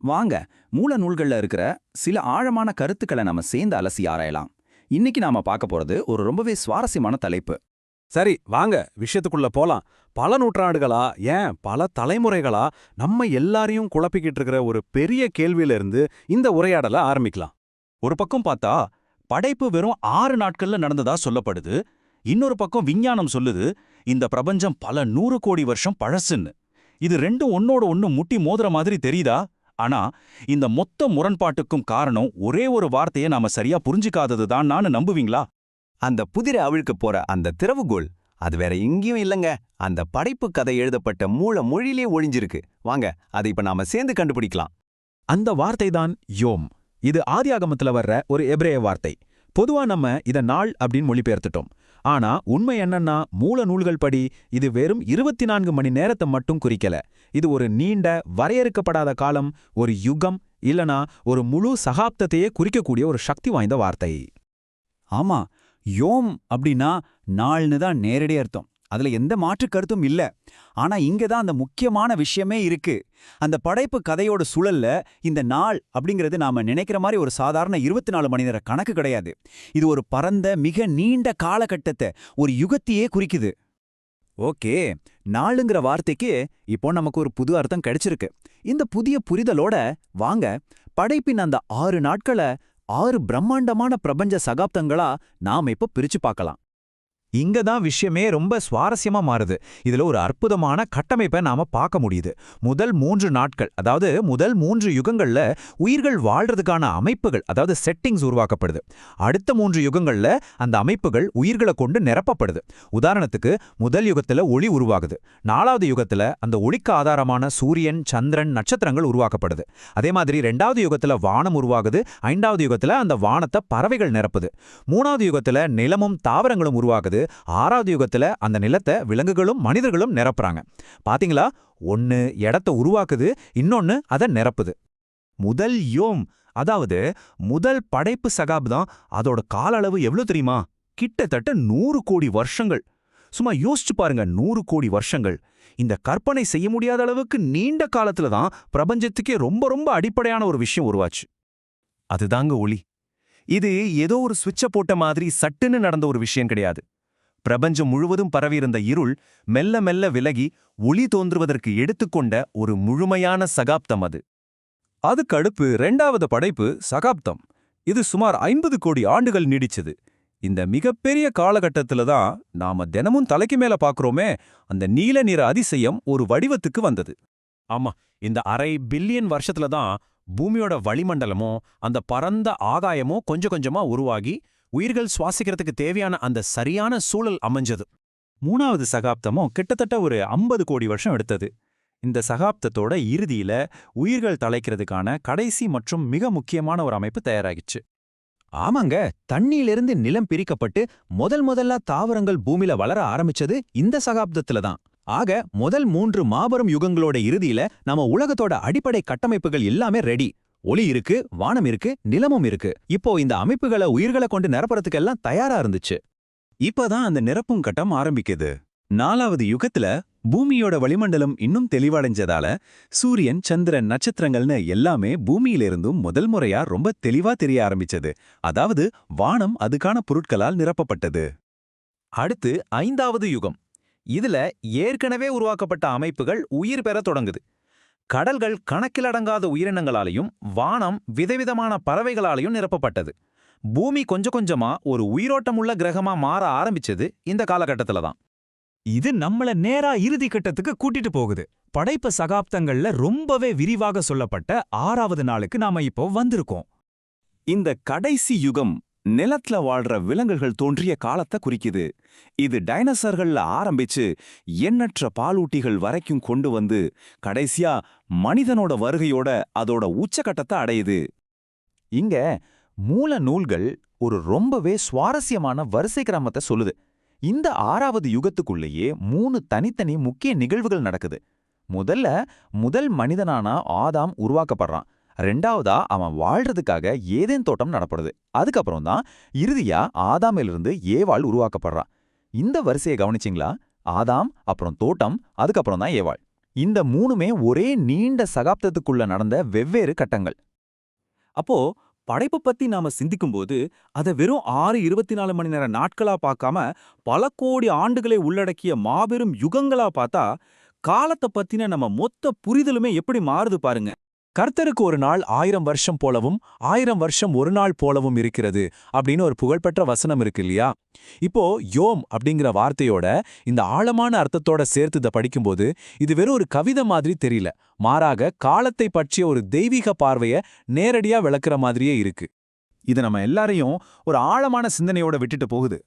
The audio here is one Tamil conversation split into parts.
வாங்க மூல நூல்கள்ல இருக்கிற சில ஆழமான கருத்துக்களை நாம சேர்ந்து அலசி ஆராயலாம். இன்னைக்கு நாம பார்க்க போறது ஒரு ரொம்பவே சுவாரஸ்யமான தலைப்பு. சரி, வாங்க விஷயத்துக்குள்ள போலாம். பல நூற்றாண்டுகளா, ஏன் பல தலைமுறைகளா நம்ம எல்லாரையும் குழப்பிக்கிட்டு இருக்கிற ஒரு பெரிய கேள்வியில இருந்து இந்த உரையாடலை ஆரம்பிக்கலாம். ஒரு பக்கம் பார்த்தா படைப்பு வெறும் 6 நாட்கள்ல நடந்ததா சொல்லப்படுது. இன்னொரு பக்கம் விஞ்ஞானம் சொல்லுது இந்த பிரபஞ்சம் பல 100 கோடி வருஷம் பழசுன்னு. இது ரெண்டும் ஒன்னோட ஒன்னு முட்டி மோதுற மாதிரி தெரியுதா? ஆனா இந்த மொத்த முரண்பாட்டுக்கும் காரணம் ஒரே ஒரு வார்த்தையை நாம சரியா புரிஞ்சுக்காதது தான். நம்புவீங்களா? அந்த புதிரை அவிழ்க்க போற அந்த திறவுகோல் அது வேற எங்கேயும் இல்லங்க. அந்த படைப்பு கதை எழுதப்பட்ட மூல மொழியிலே ஒழிஞ்சிருக்கு. வாங்க அதை இப்ப நாம சேர்ந்து கண்டுபிடிக்கலாம். அந்த வார்த்தை தான் யோம். இது ஆதியாகமத்துல வர்ற ஒரு எபிரேய வார்த்தை. பொதுவா நம்ம இத நாள் அப்படின்னு மொழிபெயர்த்துட்டோம். ஆனா உண்மை என்னன்னா, மூல நூல்கள் படி இது வெறும் 24 மணி நேரத்தை மட்டும் குறிக்கல. இது ஒரு நீண்ட வரையறுக்கப்படாத காலம், ஒரு யுகம், இல்லனா ஒரு முழு சகாப்தத்தையே குறிக்கக்கூடிய ஒரு சக்தி வாய்ந்த வார்த்தை. ஆமா, யோம் அப்படின்னா நாள்னு தான் நேரடி அர்த்தம். அதுல எந்த மாற்று கருத்தும் இல்ல. ஆனா இங்க தான் அந்த முக்கியமான விஷயமே இருக்கு. அந்த படைப்பு கதையோட சுழல்ல இந்த நாள் அப்படிங்கிறது நாம நினைக்கிற மாதிரி ஒரு சாதாரண 24 மணி நேர கணக்கு கிடையாது. இது ஒரு பரந்த மிக நீண்ட காலகட்டத்தை, ஒரு யுகத்தையே குறிக்குது. ஓகே, நாளுங்கிற வார்த்தைக்கு இப்போ நமக்கு ஒரு புது அர்த்தம் கிடைச்சிருக்கு. இந்த புதிய புரிதலோட வாங்க படைப்பின் அந்த 6 நாட்களை 6 பிரம்மாண்டமான பிரபஞ்ச சகாப்தங்களா நாம இப்ப பிரிச்சு பார்க்கலாம். இங்க தான் விஷயமே ரொம்ப சுவாரஸ்யமா மாறுது. இதுல ஒரு அற்புதமான கட்டமைப்பை நாம பார்க்க முடியுது. முதல் 3 நாட்கள், அதாவது முதல் 3 யுகங்கள்ல உயிர்கள் வாழ்றதுக்கான அமைப்புகள், அதாவது செட்டிங்ஸ் உருவாக்கப்படுது. அடுத்த 3 யுகங்கள்ல அந்த அமைப்புகள் உயிர்களை கொண்டு நிரப்பப்படுது. உதாரணத்துக்கு முதல் யுகத்துல ஒளி உருவாகுது. 4வது யுகத்துல அந்த ஒளிக்கு ஆதாரமான சூரியன், சந்திரன், நட்சத்திரங்கள் உருவாக்கப்படுது. அதே மாதிரி 2வது யுகத்துல வானம் உருவாகுது. 5வது யுகத்துல அந்த வானத்தை பறவைகள் நிரப்புது. 3வது யுகத்துல நிலமும் தாவரங்களும் உருவாகுது. 6வது யுகத்துல அந்த நிலத்தை விலங்குகளும் மனிதர்களும் நிரப்புறாங்க. பாத்தீங்களா, ஒன்னு இடத்தை உருவாக்குது, இன்னொன்னு அதை நிரப்புது. முதல் யோம், அதாவது முதல் படைப்பு சகாப்தம், அதோட கால அளவு எவ்வளவு தெரியுமா? கிட்டத்தட்ட 100 கோடி வருஷங்கள். சும்மா யோசிச்சு பாருங்க, 100 கோடி வருஷங்கள். இந்த கற்பனை செய்ய முடியாத அளவுக்கு நீண்ட காலத்துல தான் பிரபஞ்சத்துக்கே ரொம்ப ரொம்ப அடிப்படையான ஒரு விஷயம் உருவாச்சு. அதுதாங்க ஒளி. இது ஏதோ ஒரு சுவிட்சை போட்ட மாதிரி சட்டுன்னு நடந்த ஒரு விஷயம் கிடையாது. பிரபஞ்சம் முழுவதும் பரவியிருந்த இருள் மெல்ல மெல்ல விலகி ஒளி தோன்றுவதற்கு எடுத்துக்கொண்ட ஒரு முழுமையான சகாப்தம் அது. அதுக்கு அடுப்பு 2வது படைப்பு சகாப்தம். இது சுமார் 50 கோடி ஆண்டுகள் நீடிச்சது. இந்த மிகப்பெரிய காலகட்டத்துல தான் நாம தினமும் தலைக்கு மேல பாக்குறோமே, அந்த நீல நிற அதிசயம் ஒரு வடிவத்துக்கு வந்தது. ஆமா, இந்த 1/2 பில்லியன் வருஷத்துல தான் பூமியோட வளிமண்டலமோ அந்த பரந்த ஆகாயமோ கொஞ்சம் கொஞ்சமா உருவாகி உயிர்கள் சுவாசிக்கிறதுக்கு தேவையான அந்த சரியான சூழல் அமைஞ்சது. 3வது சகாப்தமும் கிட்டத்தட்ட ஒரு 50 கோடி வருஷம் எடுத்தது. இந்த சகாப்தத்தோட இறுதியில உயிர்கள் தலைக்கிறதுக்கான கடைசி மற்றும் மிக முக்கியமான ஒரு அமைப்பு தயாராகிச்சு. ஆமாங்க, தண்ணியிலிருந்து நிலம் பிரிக்கப்பட்டு முதல்ல தாவரங்கள் பூமியில வளர ஆரம்பிச்சது இந்த சகாப்தத்துல தான். ஆக முதல் 3 மாபெரும் யுகங்களோட இறுதியில நம்ம உலகத்தோட அடிப்படை கட்டமைப்புகள் எல்லாமே ரெடி. ஒளி இருக்கு, வானம் இருக்கு, நிலமும் இருக்கு. இப்போ இந்த அமைப்புகளை உயிர்களை கொண்டு நிரப்புறதுக்கெல்லாம் தயாரா இருந்துச்சு. இப்பதான் அந்த நிரப்பும் கட்டம் ஆரம்பிக்குது. 4வது யுகத்துல பூமியோட வளிமண்டலம் இன்னும் தெளிவடைஞ்சதால சூரியன், சந்திரன், நட்சத்திரங்கள்னு எல்லாமே பூமியிலிருந்தும் முதல் முறையா ரொம்ப தெளிவா தெரிய ஆரம்பிச்சது. அதாவது வானம் அதுக்கான பொருட்களால் நிரப்பப்பட்டது. அடுத்து 5வது யுகம். இதுல ஏற்கனவே உருவாக்கப்பட்ட அமைப்புகள் உயிர் பெற தொடங்குது. கடல்கள் கணக்கிலடங்காத உயிரினங்களாலையும் வானம் விதவிதமான பறவைகளாலையும் நிரப்பப்பட்டது. பூமி கொஞ்சம் கொஞ்சமா ஒரு உயிரோட்டமுள்ள கிரகமா மாற ஆரம்பிச்சது இந்த காலகட்டத்துல தான். இது நம்மள நேரா இறுதி கட்டத்துக்கு கூட்டிட்டு போகுது. படைப்பு சகாப்தங்கள்ல ரொம்பவே விரிவாக சொல்லப்பட்ட 6வது நாளுக்கு நாம இப்போ வந்திருக்கோம். இந்த கடைசி யுகம் நிலத்துல வாழ்ற விலங்குகள் தோன்றிய காலத்தை குறிக்குது. இது டைனோசர்கள்ல ஆரம்பிச்சு எண்ணற்ற பாலூட்டிகள் வரைக்கும் கொண்டு வந்து கடைசியா மனிதனோட வருகையோட அதோட உச்சகட்டத்தை அடையுது. இங்க மூல நூல்கள் ஒரு ரொம்பவே சுவாரஸ்யமான வரிசை கிரமத்தை சொல்லுது. இந்த 6வது யுகத்துக்குள்ளேயே 3 தனித்தனி முக்கிய நிகழ்வுகள் நடக்குது. முதல் மனிதனான ஆதாம் உருவாக்கப்படுறான். 2வதா அவன் வாழ்றதுக்காக ஏதேன் தோட்டம் நடப்படுது. அதுக்கப்புறம் தான் இறுதியா ஆதாமிலிருந்து ஏவாள் உருவாக்கப்படுறான். இந்த வரிசையை கவனிச்சிங்களா? ஆதாம், அப்புறம் தோட்டம், அதுக்கப்புறம் தான் ஏவாள். இந்த மூணுமே ஒரே நீண்ட சகாப்தத்துக்குள்ள நடந்த வெவ்வேறு கட்டங்கள். அப்போ படைப்பு பத்தி நாம சிந்திக்கும்போது அதை வெறும் 6 மணி நேர நாட்களா பார்க்காம பல கோடி ஆண்டுகளை உள்ளடக்கிய மாபெரும் யுகங்களா பார்த்தா காலத்தை பத்தின நம்ம மொத்த புரிதலுமே எப்படி மாறுது பாருங்க. கர்த்தருக்கு ஒரு நாள் 1000 வருஷம் போலவும் 1000 வருஷம் ஒரு நாள் போலவும் இருக்கிறது அப்படின்னு ஒரு புகழ்பெற்ற வசனம் இருக்கு இல்லையா? இப்போ யோம் அப்படிங்கிற வார்த்தையோட இந்த ஆழமான அர்த்தத்தோட சேர்த்து இதை படிக்கும்போது இது வெறும் ஒரு கவிதை மாதிரி தெரியல, மாறாக காலத்தை பற்றிய ஒரு தெய்வீக பார்வைய நேரடியா விளக்குற மாதிரியே இருக்கு. இது நம்ம எல்லாரையும் ஒரு ஆழமான சிந்தனையோட விட்டுட்டு போகுது.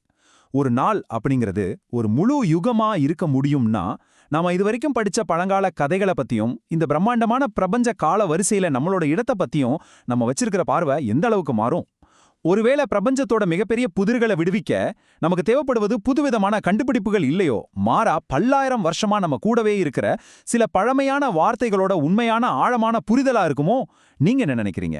ஒரு நாள் அப்படிங்கிறது ஒரு முழு யுகமா இருக்க முடியும்னா, நாம இதுவரைக்கும் படிச்ச பழங்கால கதைகளை பத்தியும் இந்த பிரம்மாண்டமான பிரபஞ்ச கால வரிசையில நம்மளோட இடத்தை பத்தியும் நம்ம வச்சிருக்கிற பார்வை எந்த அளவுக்கு மாறும்? ஒருவேளை பிரபஞ்சத்தோட மிகப்பெரிய புதிர்களை விடுவிக்க நமக்கு தேவைப்படுவது புதுவிதமான கண்டுபிடிப்புகள் இல்லையோ, மாறா பல்லாயிரம் வருஷமா நம்ம கூடவே இருக்கிற சில பழமையான வார்த்தைகளோட உண்மையான ஆழமான புரிதலா இருக்குமோ? நீங்க என்ன நினைக்கிறீங்க?